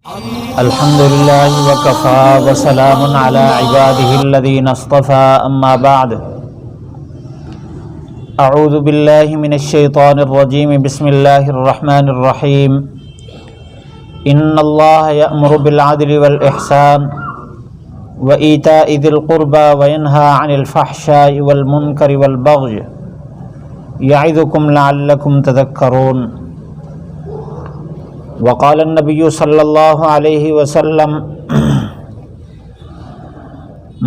الحمد لله وكفى وسلام على عباده الذين اصطفى أما بعد أعوذ بالله من الشيطان الرجيم بسم الله الرحمن الرحيم إن الله يأمر بالعدل والإحسان وإيتاء ذي القربى وينهى عن الفحشاء والمنكر والبغي يعظكم لعلكم تذكرون وقال النبي صلی اللہ علیہ وسلم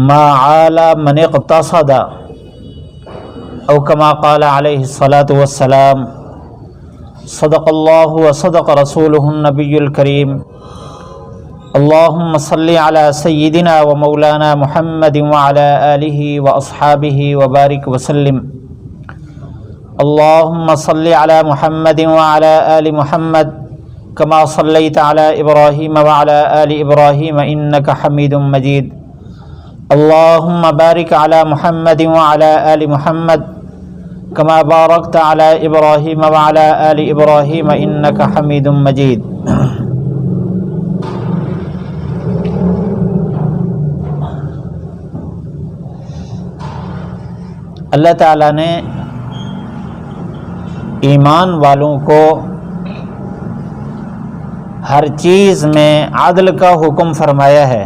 ما عال من اقتصد او كما قال علیہ الصلاة والسلام صدق اللہ وصدق رسولہ النبی الکریم اللہم صل علی سیدنا ومولانا محمد وعلى آلہ واصحابہ وبارک وسلم اللہم صل علی محمد وعلى آل محمد كما صليت على إبراهيم وعلى آل إبراهيم إنك حميد مجيد اللهم بارك على محمد وعلى آل محمد كما باركت على إبراهيم وعلى آل إبراهيم إنك حميد مجيد اللہ تعالیٰ نے ایمان والوں کو ہر چیز میں عدل کا حکم فرمایا ہے۔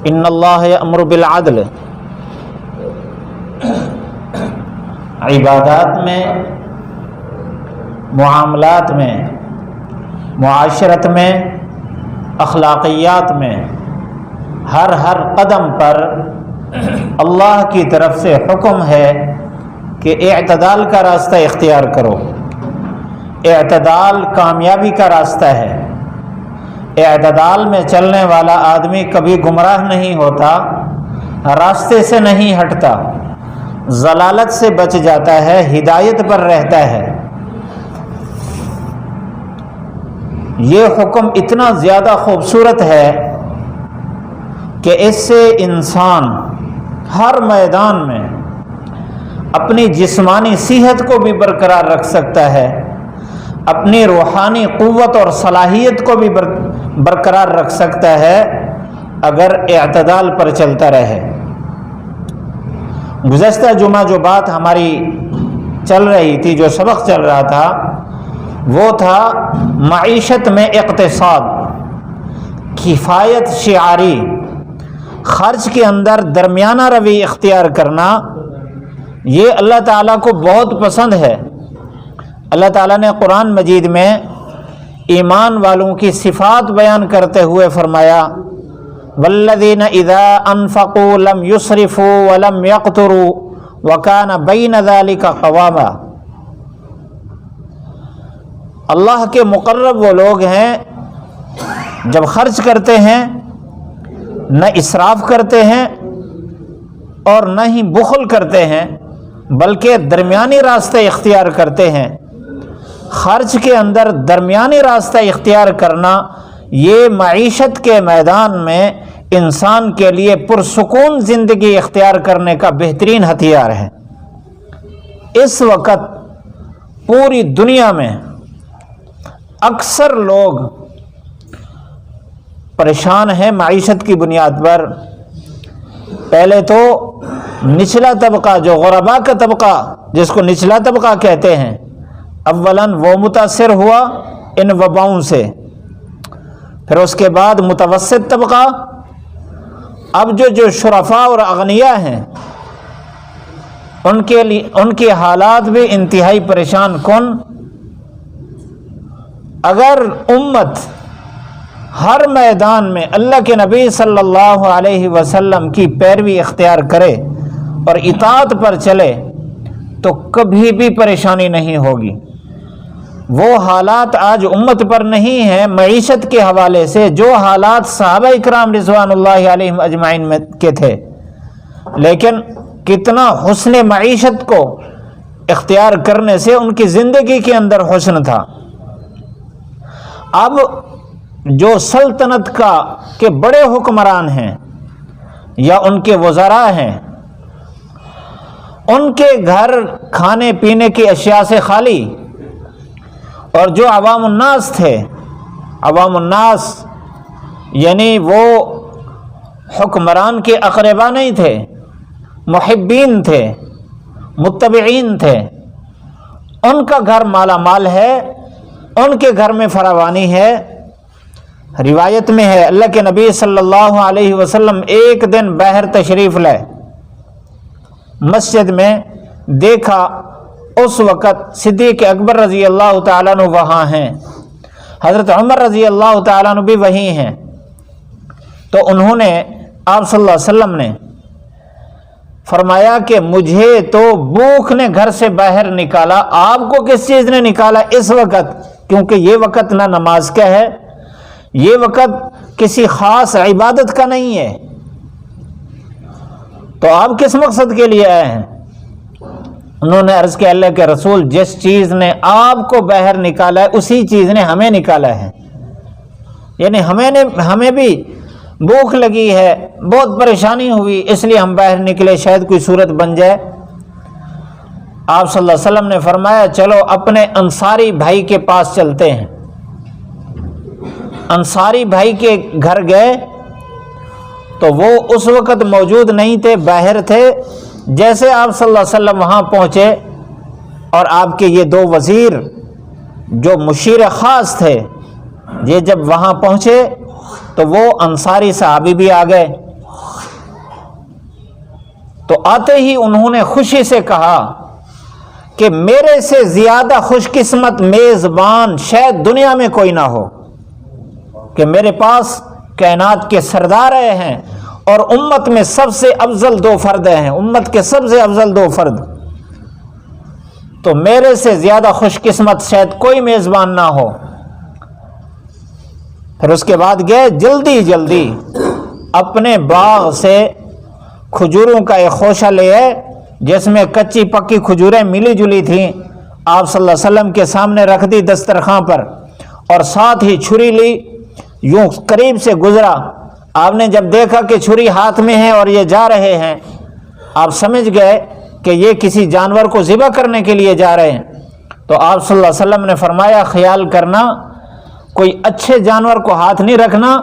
ان اللہ یأمر بالعدل، عبادات میں، معاملات میں، معاشرت میں، اخلاقیات میں، ہر قدم پر اللہ کی طرف سے حکم ہے کہ اعتدال کا راستہ اختیار کرو۔ اعتدال کامیابی کا راستہ ہے۔ اعتدال میں چلنے والا آدمی کبھی گمراہ نہیں ہوتا، راستے سے نہیں ہٹتا، ضلالت سے بچ جاتا ہے، ہدایت پر رہتا ہے۔ یہ حکم اتنا زیادہ خوبصورت ہے کہ اس سے انسان ہر میدان میں اپنی جسمانی صحت کو بھی برقرار رکھ سکتا ہے، اپنی روحانی قوت اور صلاحیت کو بھی برقرار رکھ سکتا ہے اگر اعتدال پر چلتا رہے۔ گزشتہ جمعہ جو بات ہماری چل رہی تھی، جو سبق چل رہا تھا، وہ تھا معیشت میں اقتصاد، کفایت شعاری، خرچ کے اندر درمیانہ روی اختیار کرنا، یہ اللہ تعالیٰ کو بہت پسند ہے۔ اللہ تعالیٰ نے قرآن مجید میں ایمان والوں کی صفات بیان کرتے ہوئے فرمایا والذین اذا انفقوا لم یسرفوا ولم یقتروا وکان بین ذلک قواما۔ اللہ کے مقرب وہ لوگ ہیں جب خرچ کرتے ہیں نہ اسراف کرتے ہیں اور نہ ہی بخل کرتے ہیں، بلکہ درمیانی راستہ اختیار کرتے ہیں۔ خرچ کے اندر درمیانی راستہ اختیار کرنا یہ معیشت کے میدان میں انسان کے لیے پرسکون زندگی اختیار کرنے کا بہترین ہتھیار ہے۔ اس وقت پوری دنیا میں اکثر لوگ پریشان ہیں معیشت کی بنیاد پر۔ پہلے تو نچلا طبقہ، جو غربا کا طبقہ جس کو نچلا طبقہ کہتے ہیں، اولاً وہ متاثر ہوا ان وباؤں سے، پھر اس کے بعد متوسط طبقہ، اب جو شرفاء اور اغنیاء ہیں ان کے حالات بھی انتہائی پریشان کن۔ اگر امت ہر میدان میں اللہ کے نبی صلی اللہ علیہ وسلم کی پیروی اختیار کرے اور اطاعت پر چلے تو کبھی بھی پریشانی نہیں ہوگی۔ وہ حالات آج امت پر نہیں ہیں معیشت کے حوالے سے جو حالات صحابہ اکرام رضوان اللہ علیہم اجمعین میں کے تھے، لیکن کتنا حسن معیشت کو اختیار کرنے سے ان کی زندگی کے اندر حسن تھا۔ اب جو سلطنت کے بڑے حکمران ہیں یا ان کے وزراء ہیں، ان کے گھر کھانے پینے کی اشیاء سے خالی، اور جو عوام الناس تھے عوام الناس یعنی وہ حکمران کے اقربا نہیں تھے، محبین تھے، متبعین تھے، ان کا گھر مالا مال ہے، ان کے گھر میں فراوانی ہے۔ روایت میں ہے اللہ کے نبی صلی اللہ علیہ وسلم ایک دن باہر تشریف لائے، مسجد میں دیکھا اس وقت صدیق اکبر رضی اللہ تعالیٰ عنہ وہاں ہیں، حضرت عمر رضی اللہ تعالیٰ عنہ بھی وہیں ہیں۔ تو انہوں نے آپ صلی اللہ علیہ وسلم نے فرمایا کہ مجھے تو بھوک نے گھر سے باہر نکالا، آپ کو کس چیز نے نکالا اس وقت؟ کیونکہ یہ وقت نہ نماز کا ہے، یہ وقت کسی خاص عبادت کا نہیں ہے، تو آپ کس مقصد کے لیے آئے ہیں؟ انہوں نے عرض کیا اللہ کے رسول، جس چیز نے آپ کو باہر نکالا ہے اسی چیز نے ہمیں نکالا ہے، یعنی ہمیں بھی بھوک لگی ہے، بہت پریشانی ہوئی، اس لیے ہم باہر نکلے، شاید کوئی صورت بن جائے۔ آپ صلی اللہ علیہ وسلم نے فرمایا چلو اپنے انصاری بھائی کے پاس چلتے ہیں۔ انصاری بھائی کے گھر گئے تو وہ اس وقت موجود نہیں تھے، باہر تھے۔ جیسے آپ صلی اللہ علیہ وسلم وہاں پہنچے اور آپ کے یہ دو وزیر جو مشیر خاص تھے، یہ جب وہاں پہنچے تو وہ انصاری صحابی بھی آ گئے، تو آتے ہی انہوں نے خوشی سے کہا کہ میرے سے زیادہ خوش قسمت میزبان شاید دنیا میں کوئی نہ ہو، کہ میرے پاس کائنات کے سردار آئے ہیں اور امت میں سب سے افضل دو فرد ہیں، امت کے سب سے افضل دو فرد، تو میرے سے زیادہ خوش قسمت شاید کوئی میزبان نہ ہو۔ پھر اس کے بعد گئے جلدی اپنے باغ سے کھجوروں کا ایک خوشہ لے آئے جس میں کچی پکی کھجوریں ملی جلی تھیں، آپ صلی اللہ علیہ وسلم کے سامنے رکھ دی دسترخوان پر، اور ساتھ ہی چھری لی، یوں قریب سے گزرا۔ آپ نے جب دیکھا کہ چھری ہاتھ میں ہے اور یہ جا رہے ہیں، آپ سمجھ گئے کہ یہ کسی جانور کو ذبح کرنے کے لیے جا رہے ہیں، تو آپ صلی اللہ علیہ وسلم نے فرمایا خیال کرنا کوئی اچھے جانور کو ہاتھ نہیں رکھنا،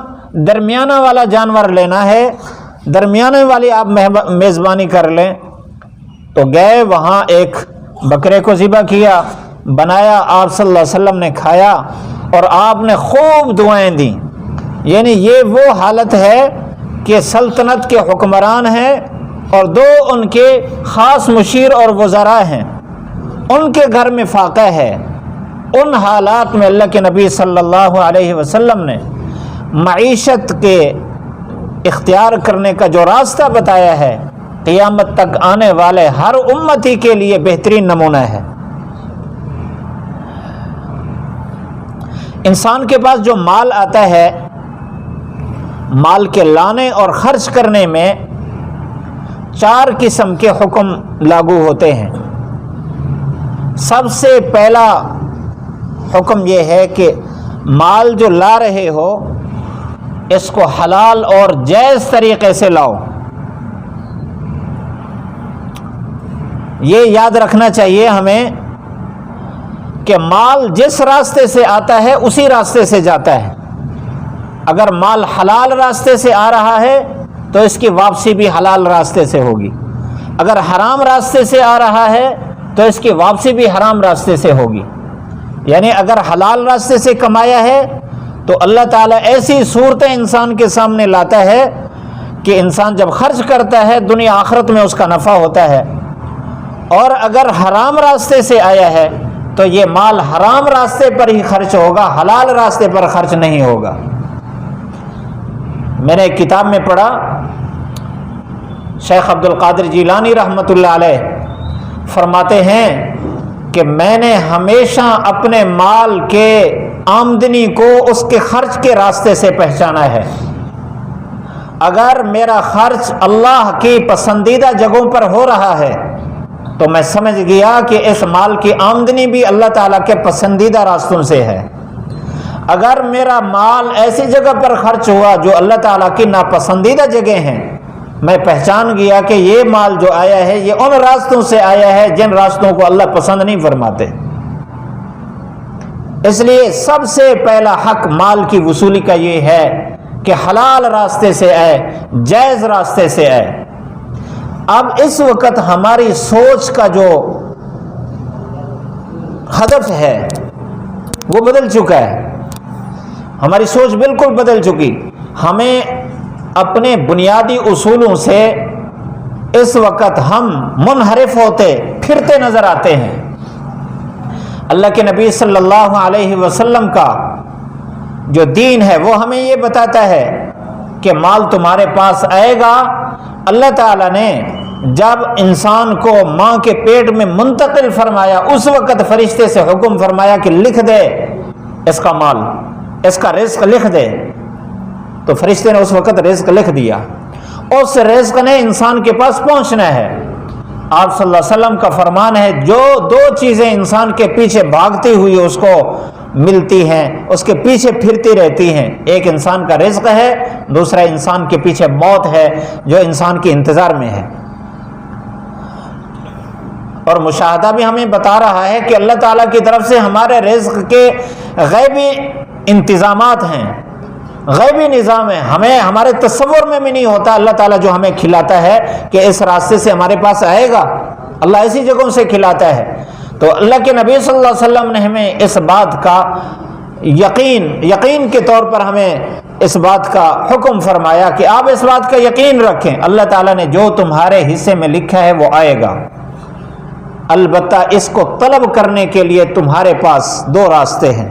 درمیانہ والا جانور لینا ہے، درمیانے والی آپ میزبانی کر لیں۔ تو گئے وہاں ایک بکرے کو ذبح کیا، بنایا، آپ صلی اللہ علیہ وسلم نے کھایا اور آپ نے خوب دعائیں دیں۔ یعنی یہ وہ حالت ہے کہ سلطنت کے حکمران ہیں اور دو ان کے خاص مشیر اور وزراء ہیں، ان کے گھر میں فاقہ ہے۔ ان حالات میں اللہ کے نبی صلی اللہ علیہ وسلم نے معیشت کے اختیار کرنے کا جو راستہ بتایا ہے، قیامت تک آنے والے ہر امتی کے لیے بہترین نمونہ ہے۔ انسان کے پاس جو مال آتا ہے، مال کے لانے اور خرچ کرنے میں 4 قسم کے حکم لاگو ہوتے ہیں۔ سب سے پہلا حکم یہ ہے کہ مال جو لا رہے ہو اس کو حلال اور جائز طریقے سے لاؤ۔ یہ یاد رکھنا چاہیے ہمیں کہ مال جس راستے سے آتا ہے اسی راستے سے جاتا ہے۔ اگر مال حلال راستے سے آ رہا ہے تو اس کی واپسی بھی حلال راستے سے ہوگی، اگر حرام راستے سے آ رہا ہے تو اس کی واپسی بھی حرام راستے سے ہوگی۔ یعنی اگر حلال راستے سے کمایا ہے تو اللہ تعالیٰ ایسی صورتیں انسان کے سامنے لاتا ہے کہ انسان جب خرچ کرتا ہے دنیا آخرت میں اس کا نفع ہوتا ہے، اور اگر حرام راستے سے آیا ہے تو یہ مال حرام راستے پر ہی خرچ ہوگا، حلال راستے پر خرچ نہیں ہوگا۔ میں نے ایک کتاب میں پڑھا، شیخ عبد القادر جیلانی رحمۃ اللہ علیہ فرماتے ہیں کہ میں نے ہمیشہ اپنے مال کے آمدنی کو اس کے خرچ کے راستے سے پہچانا ہے۔ اگر میرا خرچ اللہ کی پسندیدہ جگہوں پر ہو رہا ہے تو میں سمجھ گیا کہ اس مال کی آمدنی بھی اللہ تعالیٰ کے پسندیدہ راستوں سے ہے۔ اگر میرا مال ایسی جگہ پر خرچ ہوا جو اللہ تعالیٰ کی ناپسندیدہ جگہ ہیں، میں پہچان گیا کہ یہ مال جو آیا ہے یہ ان راستوں سے آیا ہے جن راستوں کو اللہ پسند نہیں فرماتے۔ اس لیے سب سے پہلا حق مال کی وصولی کا یہ ہے کہ حلال راستے سے آئے، جائز راستے سے آئے۔ اب اس وقت ہماری سوچ کا جو ہدف ہے وہ بدل چکا ہے، ہماری سوچ بالکل بدل چکی۔ ہمیں اپنے بنیادی اصولوں سے اس وقت ہم منحرف ہوتے پھرتے نظر آتے ہیں۔ اللہ کے نبی صلی اللہ علیہ وسلم کا جو دین ہے وہ ہمیں یہ بتاتا ہے کہ مال تمہارے پاس آئے گا۔ اللہ تعالیٰ نے جب انسان کو ماں کے پیٹ میں منتقل فرمایا اس وقت فرشتے سے حکم فرمایا کہ لکھ دے اس کا مال، اس کا رزق لکھ دے، تو فرشتے نے اس وقت رزق لکھ دیا۔ اس رزق نے انسان کے پاس پہنچنا ہے۔ آپ صلی اللہ علیہ وسلم کا فرمان ہے جو دو چیزیں انسان کے پیچھے بھاگتی ہوئی اس کو ملتی ہیں، اس کے پیچھے پھرتی رہتی ہیں، ایک انسان کا رزق ہے، دوسرا انسان کے پیچھے موت ہے جو انسان کے انتظار میں ہے۔ اور مشاہدہ بھی ہمیں بتا رہا ہے کہ اللہ تعالیٰ کی طرف سے ہمارے رزق کے غیبی انتظامات ہیں، غیبی نظام ہے، ہمیں ہمارے تصور میں بھی نہیں ہوتا اللہ تعالیٰ جو ہمیں کھلاتا ہے کہ اس راستے سے ہمارے پاس آئے گا، اللہ ایسی جگہوں سے کھلاتا ہے۔ تو اللہ کے نبی صلی اللہ علیہ وسلم نے ہمیں اس بات کا یقین کے طور پر ہمیں اس بات کا حکم فرمایا کہ آپ اس بات کا یقین رکھیں، اللہ تعالیٰ نے جو تمہارے حصے میں لکھا ہے وہ آئے گا، البتہ اس کو طلب کرنے کے لیے تمہارے پاس دو راستے ہیں،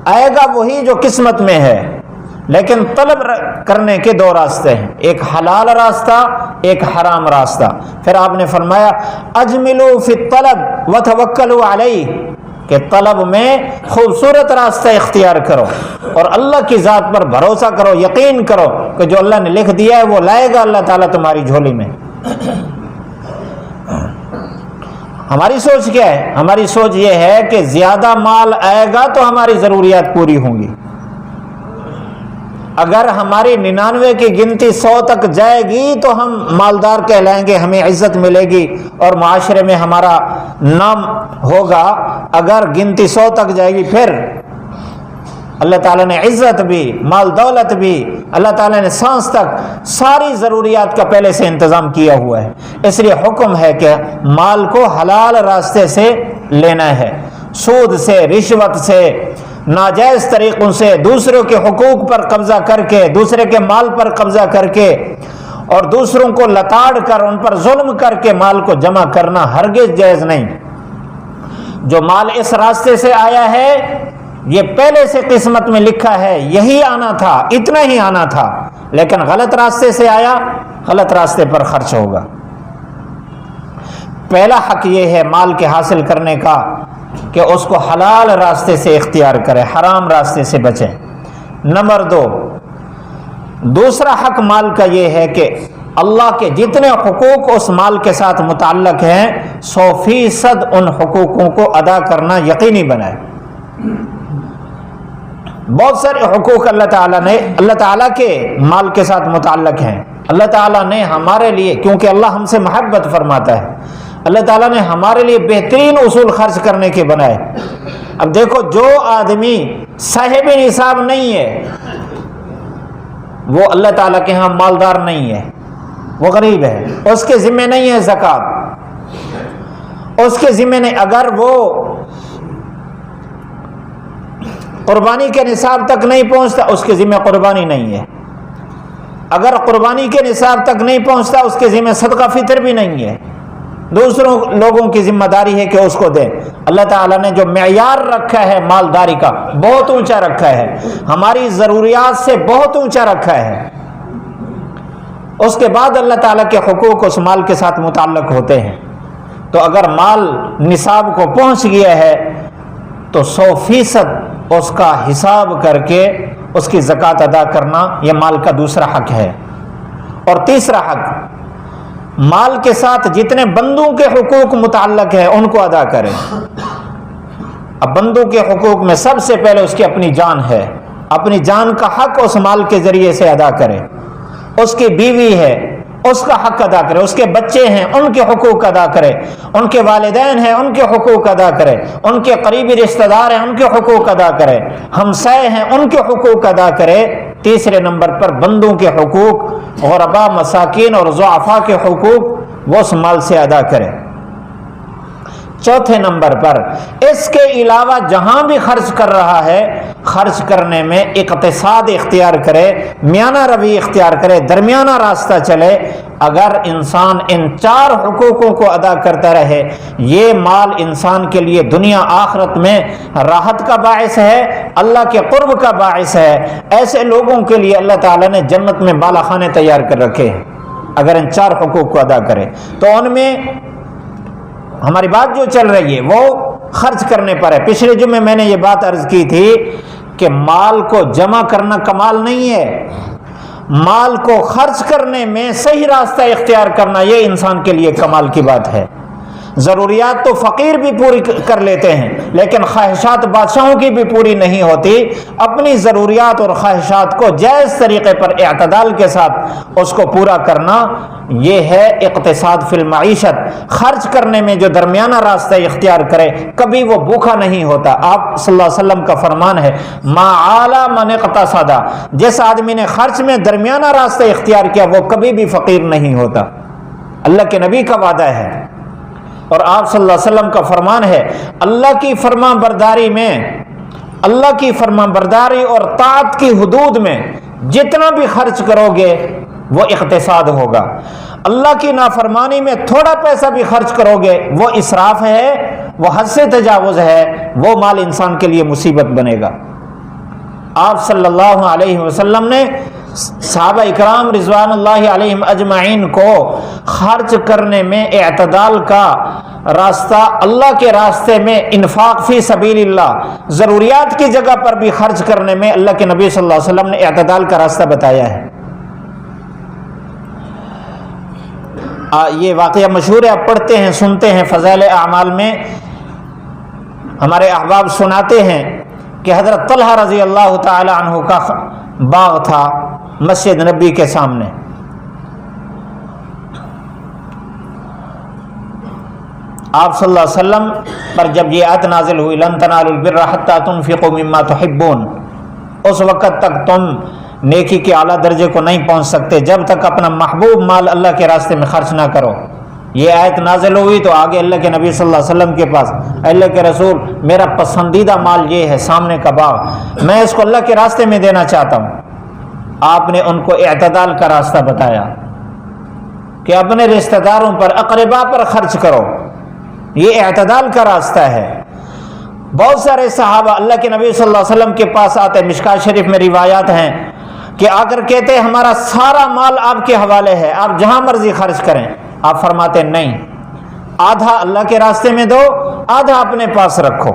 آئے گا وہی جو قسمت میں ہے، لیکن طلب کرنے کے دو راستے ہیں، ایک حلال راستہ، ایک حرام راستہ۔ پھر آپ نے فرمایا اجملوا فی الطلب وتوکلوا علیہ، کہ طلب میں خوبصورت راستہ اختیار کرو اور اللہ کی ذات پر بھروسہ کرو، یقین کرو کہ جو اللہ نے لکھ دیا ہے وہ لائے گا اللہ تعالیٰ تمہاری جھولی میں۔ ہماری سوچ کیا ہے؟ ہماری سوچ یہ ہے کہ زیادہ مال آئے گا تو ہماری ضروریات پوری ہوں گی، اگر ہماری 99 کی گنتی 100 تک جائے گی تو ہم مالدار کہلائیں گے، ہمیں عزت ملے گی اور معاشرے میں ہمارا نام ہوگا۔ اگر گنتی 100 تک جائے گی پھر اللہ تعالیٰ نے عزت بھی، مال دولت بھی، اللہ تعالیٰ نے سانس تک ساری ضروریات کا پہلے سے انتظام کیا ہوا ہے۔ اس لیے حکم ہے کہ مال کو حلال راستے سے لینا ہے، سود سے، رشوت سے، ناجائز طریقوں سے، دوسروں کے حقوق پر قبضہ کر کے، دوسرے کے مال پر قبضہ کر کے اور دوسروں کو لتاڑ کر ان پر ظلم کر کے مال کو جمع کرنا ہرگز جائز نہیں۔ جو مال اس راستے سے آیا ہے یہ پہلے سے قسمت میں لکھا ہے، یہی آنا تھا، اتنا ہی آنا تھا، لیکن غلط راستے سے آیا، غلط راستے پر خرچ ہوگا۔ پہلا حق یہ ہے مال کے حاصل کرنے کا کہ اس کو حلال راستے سے اختیار کرے، حرام راستے سے بچے۔ نمبر 2، دوسرا حق مال کا یہ ہے کہ اللہ کے جتنے حقوق اس مال کے ساتھ متعلق ہیں 100% ان حقوقوں کو ادا کرنا یقینی بنائے۔ بہت سارے حقوق اللہ تعالیٰ کے مال کے ساتھ متعلق ہیں۔ اللہ تعالیٰ نے ہمارے لیے، کیونکہ اللہ ہم سے محبت فرماتا ہے، اللہ تعالیٰ نے ہمارے لیے بہترین اصول خرچ کرنے کے بنائے۔ اب دیکھو، جو آدمی صاحب نصاب نہیں ہے وہ اللہ تعالیٰ کے ہاں مالدار نہیں ہے، وہ غریب ہے، اس کے ذمہ نہیں ہے زکوٰۃ، اس کے ذمہ نہیں۔ اگر وہ قربانی کے نصاب تک نہیں پہنچتا اس کے ذمہ قربانی نہیں ہے، اگر قربانی کے نصاب تک نہیں پہنچتا اس کے ذمہ صدقہ فطر بھی نہیں ہے، دوسروں لوگوں کی ذمہ داری ہے کہ اس کو دیں۔ اللہ تعالیٰ نے جو معیار رکھا ہے مالداری کا بہت اونچا رکھا ہے، ہماری ضروریات سے بہت اونچا رکھا ہے۔ اس کے بعد اللہ تعالیٰ کے حقوق اس مال کے ساتھ متعلق ہوتے ہیں۔ تو اگر مال نصاب کو پہنچ گیا ہے تو 100% اس کا حساب کر کے اس کی زکوٰۃ ادا کرنا یہ مال کا دوسرا حق ہے۔ اور تیسرا حق، مال کے ساتھ جتنے بندوں کے حقوق متعلق ہیں ان کو ادا کریں۔ اب بندوں کے حقوق میں سب سے پہلے اس کی اپنی جان ہے، اپنی جان کا حق اس مال کے ذریعے سے ادا کرے۔ اس کی بیوی ہے، اس کا حق ادا کرے، اس کے بچے ہیں ان کے حقوق ادا کرے، ان کے والدین ہیں ان کے حقوق ادا کرے، ان کے قریبی رشتہ دار ہیں ان کے حقوق ادا کرے، ہمسائے ہیں ان کے حقوق ادا کرے۔ تیسرے نمبر پر بندوں کے حقوق، غرباء، مساکین اور ضعفاء کے حقوق وہ اس مال سے ادا کرے۔ چوتھے نمبر پر اس کے علاوہ جہاں بھی خرچ کر رہا ہے، خرچ کرنے میں اقتصاد اختیار کرے، میانہ روی اختیار کرے، درمیانہ راستہ چلے۔ اگر انسان ان 4 حقوقوں کو ادا کرتا رہے، یہ مال انسان کے لیے دنیا آخرت میں راحت کا باعث ہے، اللہ کے قرب کا باعث ہے۔ ایسے لوگوں کے لیے اللہ تعالیٰ نے جنت میں بالا خانے تیار کر رکھے ہیں اگر ان 4 حقوق کو ادا کرے۔ تو ان میں ہماری بات جو چل رہی ہے وہ خرچ کرنے پر ہے۔ پچھلے جمعے میں نے یہ بات عرض کی تھی کہ مال کو جمع کرنا کمال نہیں ہے، مال کو خرچ کرنے میں صحیح راستہ اختیار کرنا یہ انسان کے لیے کمال کی بات ہے۔ ضروریات تو فقیر بھی پوری کر لیتے ہیں، لیکن خواہشات بادشاہوں کی بھی پوری نہیں ہوتی۔ اپنی ضروریات اور خواہشات کو جائز طریقے پر اعتدال کے ساتھ اس کو پورا کرنا، یہ ہے اقتصاد فی المعیشت۔ خرچ کرنے میں جو درمیانہ راستہ اختیار کرے کبھی وہ بھوکا نہیں ہوتا۔ آپ صلی اللہ علیہ وسلم کا فرمان ہے، ما عالی من اقتصد، جس آدمی نے خرچ میں درمیانہ راستہ اختیار کیا وہ کبھی بھی فقیر نہیں ہوتا۔ اللہ کے نبی کا وعدہ ہے اور آپ صلی اللہ علیہ وسلم کا فرمان ہے، اللہ کی فرمان برداری میں، اللہ کی فرمان برداری اور طاعت کی حدود میں جتنا بھی خرچ کرو گے وہ اقتصاد ہوگا۔ اللہ کی نافرمانی میں تھوڑا پیسہ بھی خرچ کرو گے وہ اسراف ہے، وہ حد سے تجاوز ہے، وہ مال انسان کے لیے مصیبت بنے گا۔ آپ صلی اللہ علیہ وسلم نے صحابہ اکرام رضوان اللہ علیہم اجمعین کو خرچ کرنے میں اعتدال کا راستہ، اللہ کے راستے میں انفاق فی سبیل اللہ، ضروریات کی جگہ پر بھی خرچ کرنے میں اللہ کے نبی صلی اللہ علیہ وسلم نے اعتدال کا راستہ بتایا ہے۔ یہ واقعہ مشہور ہے، آپ پڑھتے ہیں سنتے ہیں فضائل اعمال میں، ہمارے احباب سناتے ہیں کہ حضرت طلحہ رضی اللہ تعالی عنہ کا باغ تھا مسجد نبی کے سامنے۔ آپ صلی اللہ علیہ وسلم پر جب یہ آیت نازل ہوئی، لن تنالوا البر حتی تنفقوا مما تحبون، اس وقت تک تم نیکی کے اعلیٰ درجے کو نہیں پہنچ سکتے جب تک اپنا محبوب مال اللہ کے راستے میں خرچ نہ کرو۔ یہ آیت نازل ہوئی تو آگے اللہ کے نبی صلی اللہ علیہ وسلم کے پاس، اللہ کے رسول میرا پسندیدہ مال یہ ہے سامنے کا باغ، میں اس کو اللہ کے راستے میں دینا چاہتا ہوں۔ آپ نے ان کو اعتدال کا راستہ بتایا کہ اپنے رشتہ داروں پر، اقربا پر خرچ کرو، یہ اعتدال کا راستہ ہے۔ بہت سارے صحابہ اللہ کے نبی صلی اللہ علیہ وسلم کے پاس آتے، مشکات شریف میں روایات ہیں کہ آ کر کہتے ہمارا سارا مال آپ کے حوالے ہے، آپ جہاں مرضی خرچ کریں۔ آپ فرماتے نہیں، آدھا اللہ کے راستے میں دو، آدھا اپنے پاس رکھو۔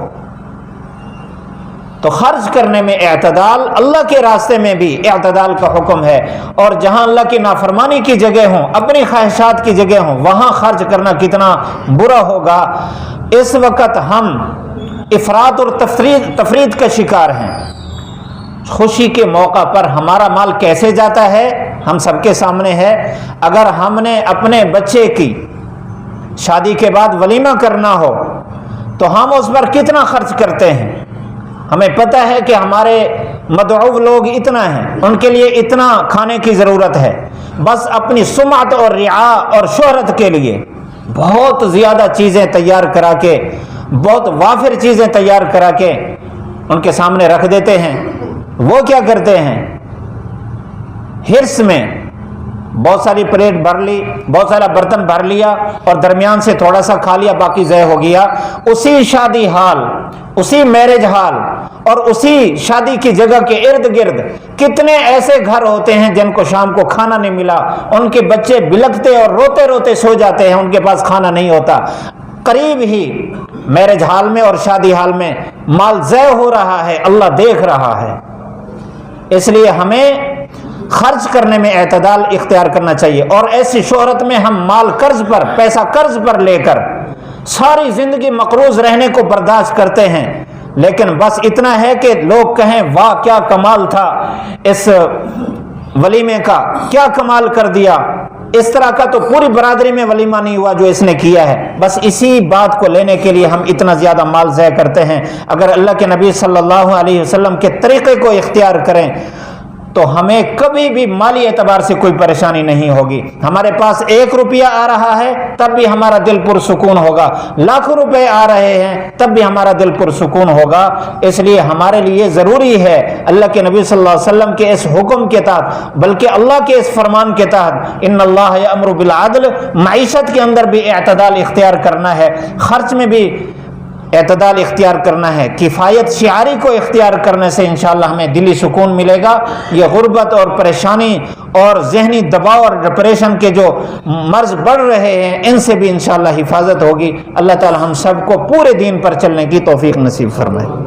تو خرچ کرنے میں اعتدال، اللہ کے راستے میں بھی اعتدال کا حکم ہے، اور جہاں اللہ کی نافرمانی کی جگہ ہوں، اپنی خواہشات کی جگہ ہوں، وہاں خرچ کرنا کتنا برا ہوگا۔ اس وقت ہم افراط اور تفرید کا شکار ہیں۔ خوشی کے موقع پر ہمارا مال کیسے جاتا ہے ہم سب کے سامنے ہے۔ اگر ہم نے اپنے بچے کی شادی کے بعد ولیمہ کرنا ہو تو ہم اس پر کتنا خرچ کرتے ہیں۔ ہمیں پتہ ہے کہ ہمارے مدعو لوگ اتنا ہیں، ان کے لیے اتنا کھانے کی ضرورت ہے، بس اپنی سمعت اور رعا اور شہرت کے لیے بہت زیادہ چیزیں تیار کرا کے، بہت وافر چیزیں تیار کرا کے ان کے سامنے رکھ دیتے ہیں۔ وہ کیا کرتے ہیں، ہرس میں بہت ساری پلیٹ بھر لی، بہت سارا برتن بھر لیا اور درمیان سے تھوڑا سا کھا لیا، باقی ضائع ہو گیا۔ اسی شادی ہال، اسی میرج ہال اور اسی شادی کی جگہ کے ارد گرد کتنے ایسے گھر ہوتے ہیں جن کو شام کو کھانا نہیں ملا، ان کے بچے بلکتے اور روتے روتے سو جاتے ہیں، ان کے پاس کھانا نہیں ہوتا۔ قریب ہی میرج ہال میں اور شادی ہال میں مال ضائع ہو رہا ہے، اللہ دیکھ رہا ہے۔ اس لیے ہمیں خرچ کرنے میں اعتدال اختیار کرنا چاہیے، اور ایسی شہرت میں ہم مال قرض پر، پیسہ قرض پر لے کر ساری زندگی مقروض رہنے کو برداشت کرتے ہیں، لیکن بس اتنا ہے کہ لوگ کہیں واہ کیا کمال تھا اس ولیمے کا، کیا کمال کر دیا، اس طرح کا تو پوری برادری میں ولیمہ نہیں ہوا جو اس نے کیا ہے. بس اسی بات کو لینے کے لیے ہم اتنا زیادہ مال ضائع کرتے ہیں. اگر اللہ کے نبی صلی اللہ علیہ وسلم کے طریقے کو اختیار کریں تو ہمیں کبھی بھی مالی اعتبار سے کوئی پریشانی نہیں ہوگی. ہمارے پاس 1 روپیہ آ رہا ہے تب بھی ہمارا دل پرسکون ہوگا, لاکھوں روپے آ رہے ہیں تب بھی ہمارا دل پرسکون ہوگا. اس لیے ہمارے لیے ضروری ہے اللہ کے نبی صلی اللہ علیہ وسلم کے اس حکم کے تحت, بلکہ اللہ کے اس فرمان کے تحت, ان اللہ یامر بالعدل, معیشت کے اندر بھی اعتدال اختیار کرنا ہے, خرچ میں بھی اعتدال اختیار کرنا ہے, کفایت شعاری کو اختیار کرنے سے انشاءاللہ ہمیں دلی سکون ملے گا. یہ غربت اور پریشانی اور ذہنی دباؤ اور ڈپریشن کے جو مرض بڑھ رہے ہیں ان سے بھی انشاءاللہ حفاظت ہوگی. اللہ تعالی ہم سب کو پورے دین پر چلنے کی توفیق نصیب فرمائے.